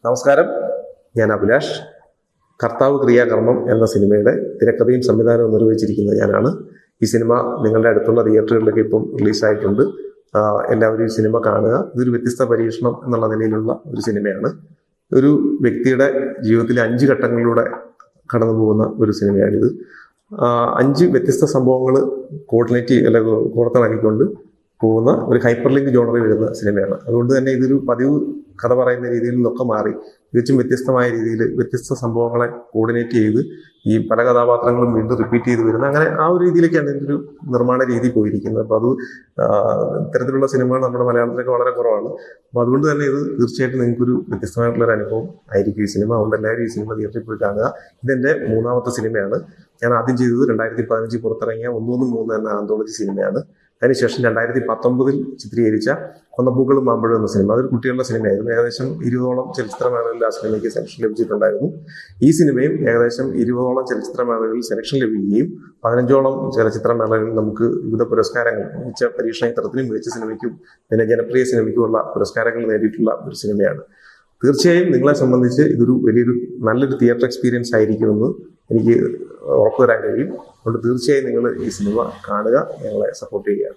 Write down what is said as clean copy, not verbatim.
നമസ്കാരം, ഞാൻ അഭിലാഷ്. കർത്താവ് ക്രിയാകർമ്മം എന്ന സിനിമയുടെ തിരക്കഥയും സംവിധാനവും നിർവഹിച്ചിരിക്കുന്നത് ഞാനാണ്. ഈ സിനിമ നിങ്ങളുടെ അടുത്തുള്ള തിയേറ്ററുകളിലൊക്കെ ഇപ്പം റിലീസായിട്ടുണ്ട്. എല്ലാവരും ഈ സിനിമ കാണുക. ഇതൊരു വ്യത്യസ്ത പരീക്ഷണം എന്നുള്ള നിലയിലുള്ള ഒരു സിനിമയാണ്. ഒരു വ്യക്തിയുടെ ജീവിതത്തിലെ 5 ഘട്ടങ്ങളിലൂടെ കടന്നു പോകുന്ന ഒരു സിനിമയാണിത്. 5 വ്യത്യസ്ത സംഭവങ്ങൾ കോർത്തിണക്കിക്കൊണ്ട് പോകുന്ന ഒരു ഹൈപ്പർ ലിങ്ക് ജോണറിൽ വരുന്ന സിനിമയാണ്. അതുകൊണ്ട് തന്നെ ഇതൊരു പതിവ് കഥ പറയുന്ന രീതിയിൽ നിന്നൊക്കെ മാറി തികച്ചും വ്യത്യസ്തമായ രീതിയിൽ വ്യത്യസ്ത സംഭവങ്ങളെ കോർഡിനേറ്റ് ചെയ്ത് ഈ പല കഥാപാത്രങ്ങളും വീണ്ടും റിപ്പീറ്റ് ചെയ്ത് വരുന്ന അങ്ങനെ ആ ഒരു രീതിയിലേക്കാണ് ഇതിൻ്റെ ഒരു നിർമ്മാണ രീതി പോയിരിക്കുന്നത്. അപ്പോൾ അത് ഇത്തരത്തിലുള്ള സിനിമകൾ നമ്മുടെ മലയാളത്തിലൊക്കെ വളരെ കുറവാണ്. അപ്പോൾ അതുകൊണ്ട് തന്നെ ഇത് തീർച്ചയായിട്ടും നിങ്ങൾക്കൊരു വ്യത്യസ്തമായിട്ടുള്ളൊരു അനുഭവം ആയിരിക്കും ഈ സിനിമ. അതുകൊണ്ട് എല്ലാവരും ഈ സിനിമ തിയേറ്ററിൽ പോയി കാണുക. ഇതെൻ്റെ 3ാമത്തെ സിനിമയാണ്. ഞാൻ ആദ്യം ചെയ്തത് 2015 പുറത്തിറങ്ങിയ 113 എന്ന ആന്തോളജി സിനിമയാണ്. അതിനുശേഷം 2019 ചിത്രീകരിച്ച കൊന്നപ്പൂക്കളും മാമ്പഴം എന്ന സിനിമ, അതൊരു കുട്ടികളുടെ സിനിമയായിരുന്നു. ഏകദേശം 20ഓളം ചലച്ചിത്രമേളകളിൽ ആ സിനിമയ്ക്ക് സെലക്ഷൻ ലഭിച്ചിട്ടുണ്ടായിരുന്നു. ഈ സിനിമയും ഏകദേശം 20ഓളം ചലച്ചിത്രമേളകളിൽ സെലക്ഷൻ ലഭിക്കുകയും 15ഓളം ചലച്ചിത്രമേളകളിൽ നമുക്ക് വിവിധ പുരസ്കാരങ്ങൾ, മികച്ച പരീക്ഷണ ചിത്രത്തിനും മികച്ച സിനിമയ്ക്കും പിന്നെ ജനപ്രിയ സിനിമയ്ക്കുമുള്ള പുരസ്കാരങ്ങൾ നേടിയിട്ടുള്ള ഒരു സിനിമയാണ്. തീർച്ചയായും നിങ്ങളെ സംബന്ധിച്ച് ഇതൊരു നല്ലൊരു തിയേറ്റർ എക്സ്പീരിയൻസ് ആയിരിക്കുമെന്ന് എനിക്ക് ഉറപ്പുതരാൻ കഴിയും. അതുകൊണ്ട് തീർച്ചയായും നിങ്ങൾ ഈ സിനിമ കാണുക, ഞങ്ങളെ സപ്പോർട്ട് ചെയ്യുക.